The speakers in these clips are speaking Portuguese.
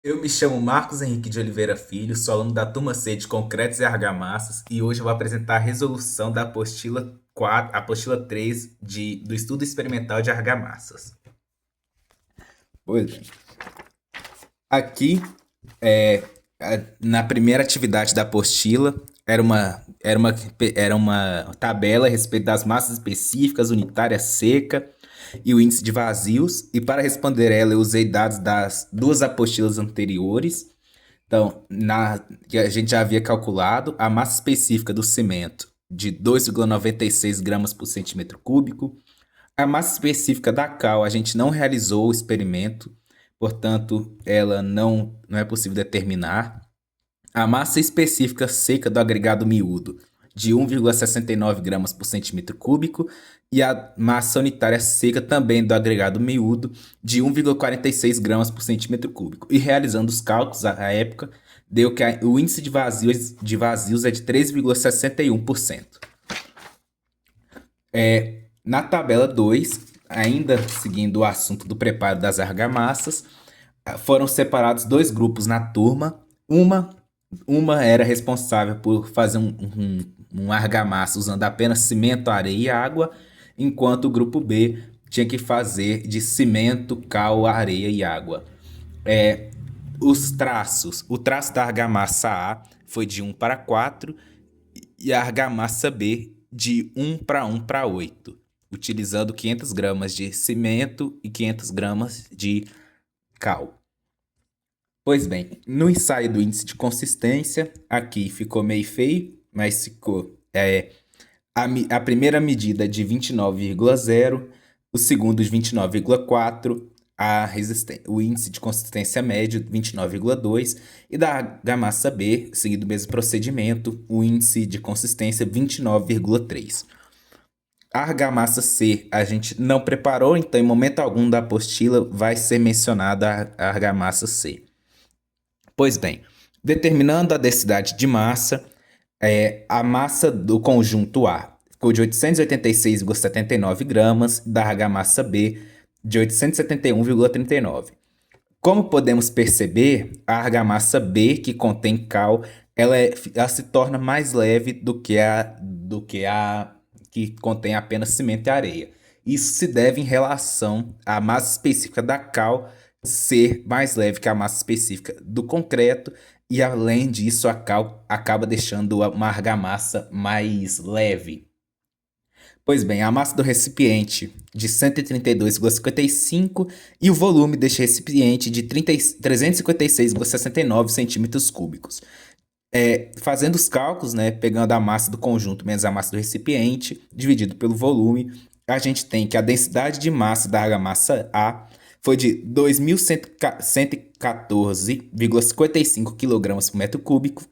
Eu me chamo Marcos Henrique de Oliveira Filho, sou aluno da turma C de Concretos e Argamassas e hoje eu vou apresentar a resolução da apostila 4, apostila 3 do Estudo Experimental de Argamassas. Pois bem, aqui é, na primeira atividade da apostila era uma tabela a respeito das massas específicas, unitária seca e o índice de vazios. E para responder ela, eu usei dados das duas apostilas anteriores. Então, que a gente já havia calculado a massa específica do cimento de 2,96 gramas por centímetro cúbico. A massa específica da cal, a gente não realizou o experimento, portanto, ela não é possível determinar. A massa específica seca do agregado miúdo, de 1,69 gramas por centímetro cúbico, e a massa unitária seca também do agregado miúdo, de 1,46 gramas por centímetro cúbico. E realizando os cálculos à época, deu que o índice de vazios é de 3,61%. Na tabela 2, ainda seguindo o assunto do preparo das argamassas, foram separados dois grupos na turma. Uma era responsável por fazer um argamassa usando apenas cimento, areia e água, enquanto o grupo B tinha que fazer de cimento, cal, areia e água. Os traços. O traço da argamassa A foi de 1:4 e a argamassa B de 1:8, utilizando 500 gramas de cimento e 500 gramas de cal. Pois bem, no ensaio do índice de consistência, aqui ficou meio feio, mas ficou a primeira medida de 29,0, o segundo de 29,4, o índice de consistência médio 29,2 e da argamassa B, seguindo o mesmo procedimento, o índice de consistência 29,3. A argamassa C a gente não preparou, então em momento algum da apostila vai ser mencionada a argamassa C. Pois bem, determinando a densidade de massa, a massa do conjunto A ficou de 886,79 gramas, da argamassa B de 871,39. Como podemos perceber, a argamassa B, que contém cal, ela se torna mais leve do que a que contém apenas cimento e areia. Isso se deve em relação à massa específica da cal ser mais leve que a massa específica do concreto, e além disso, a cal acaba deixando uma argamassa mais leve. Pois bem, a massa do recipiente de 132,55 e o volume deste recipiente de 356,69 centímetros cúbicos. Fazendo os cálculos, né, pegando a massa do conjunto menos a massa do recipiente, dividido pelo volume, a gente tem que a densidade de massa da argamassa A foi de 2.114,55 kg por metro cúbico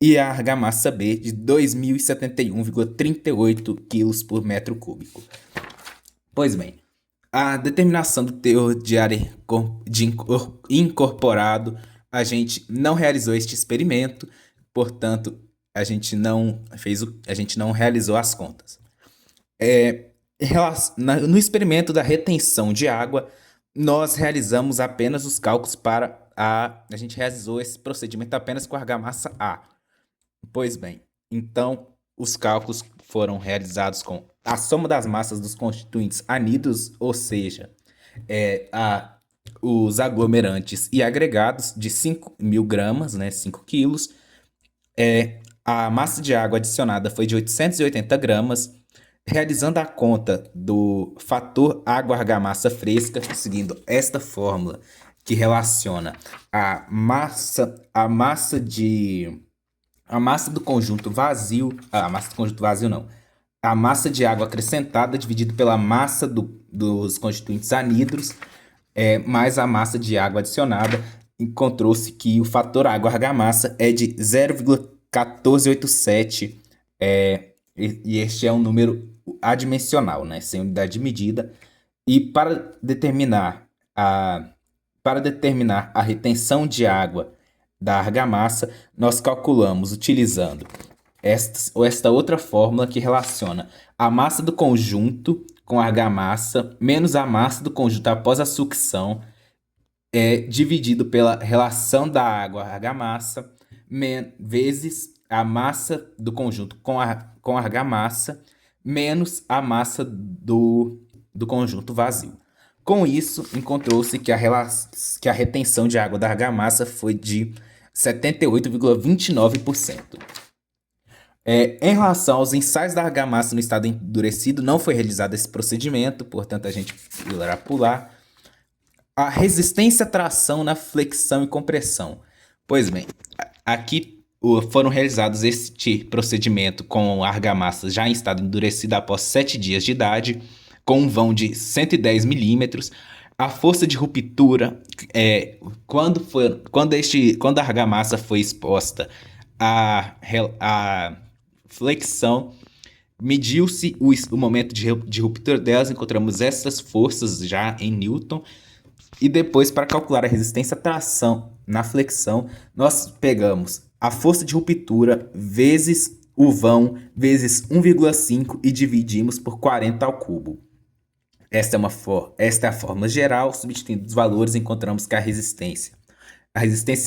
e a argamassa B de 2.071,38 kg por metro cúbico. Pois bem, a determinação do teor de área incorporado, a gente não realizou este experimento, portanto, a gente não realizou as contas. No experimento da retenção de água, nós realizamos apenas os cálculos a gente realizou esse procedimento apenas com a argamassa A. Pois bem, então os cálculos foram realizados com a soma das massas dos constituintes anidos, ou seja, os aglomerantes e agregados de 5.000 gramas, né, 5 quilos. A massa de água adicionada foi de 880 gramas, realizando a conta do fator água-argamassa fresca, seguindo esta fórmula que relaciona a massa do conjunto vazio, a massa do conjunto vazio não, a massa de água acrescentada dividido pela massa dos constituintes anidros, mais a massa de água adicionada. Encontrou-se que o fator água-argamassa é de 0,1487, e este é um número adimensional, né, sem unidade de medida. E para determinar a retenção de água da argamassa, nós calculamos utilizando esta outra fórmula que relaciona a massa do conjunto com a argamassa menos a massa do conjunto após a sucção, é dividido pela relação da água argamassa vezes a massa do conjunto com argamassa menos a massa do conjunto vazio. Com isso, encontrou-se que a retenção de água da argamassa foi de 78,29%. Em relação aos ensaios da argamassa no estado endurecido, não foi realizado esse procedimento, portanto a gente irá pular. A resistência à tração na flexão e compressão. Pois bem, aqui foram realizados este procedimento com argamassa já em estado endurecido após 7 dias de idade, com um vão de 110 milímetros. A força de ruptura, quando a argamassa foi exposta à flexão, mediu-se o momento de ruptura delas, encontramos essas forças já em Newton. E depois, para calcular a resistência à tração na flexão, nós pegamos a força de ruptura vezes o vão vezes 1,5 e dividimos por 40 ao cubo. Esta é a fórmula geral. Substituindo os valores, encontramos que a resistência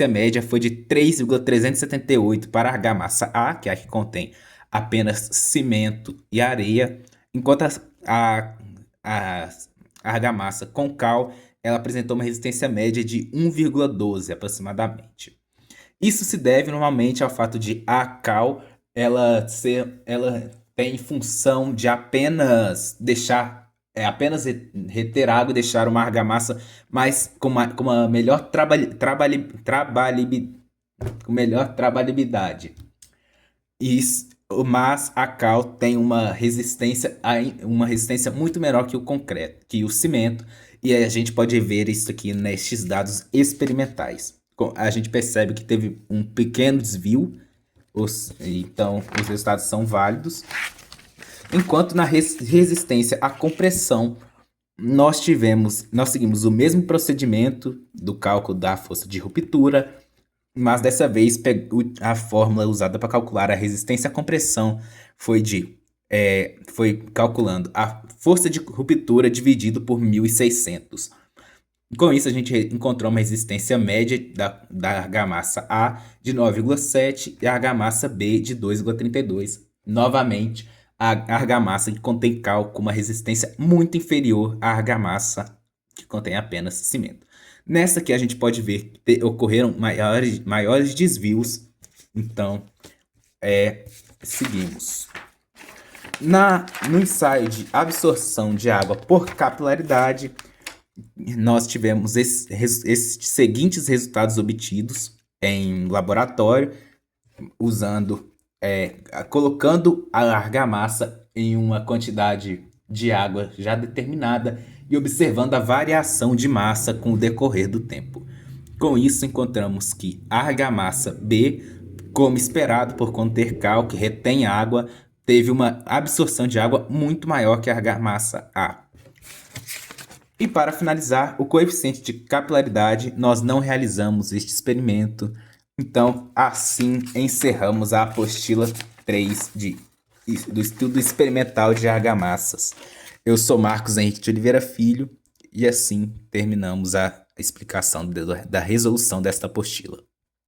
média foi de 3,378 para a argamassa A, que é a que contém apenas cimento e areia, enquanto a argamassa com cal ela apresentou uma resistência média de 1,12 aproximadamente. Isso se deve normalmente ao fato de a cal ela tem função de apenas reter água e deixar uma argamassa mais com uma melhor trabalhabilidade. Mas a cal tem uma resistência muito menor que o concreto, que o cimento, e a gente pode ver isso aqui nestes dados experimentais. A gente percebe que teve um pequeno desvio, então os resultados são válidos. Enquanto na resistência à compressão, nós seguimos o mesmo procedimento do cálculo da força de ruptura, mas dessa vez a fórmula usada para calcular a resistência à compressão foi calculando a força de ruptura dividido por 1.600. Com isso, a gente encontrou uma resistência média da argamassa A de 9,7 e a argamassa B de 2,32. Novamente, a argamassa que contém cal com uma resistência muito inferior à argamassa que contém apenas cimento. Nessa aqui a gente pode ver que ocorreram maiores desvios. Então, seguimos. No ensaio de absorção de água por capilaridade, nós tivemos esses seguintes resultados obtidos em laboratório, colocando a argamassa em uma quantidade de água já determinada e observando a variação de massa com o decorrer do tempo. Com isso, encontramos que a argamassa B, como esperado por conter cal que retém água, teve uma absorção de água muito maior que a argamassa A. E para finalizar, o coeficiente de capilaridade, nós não realizamos este experimento. Então, assim encerramos a apostila 3 do estudo experimental de argamassas. Eu sou Marcos Henrique de Oliveira Filho e assim terminamos a explicação da resolução desta apostila.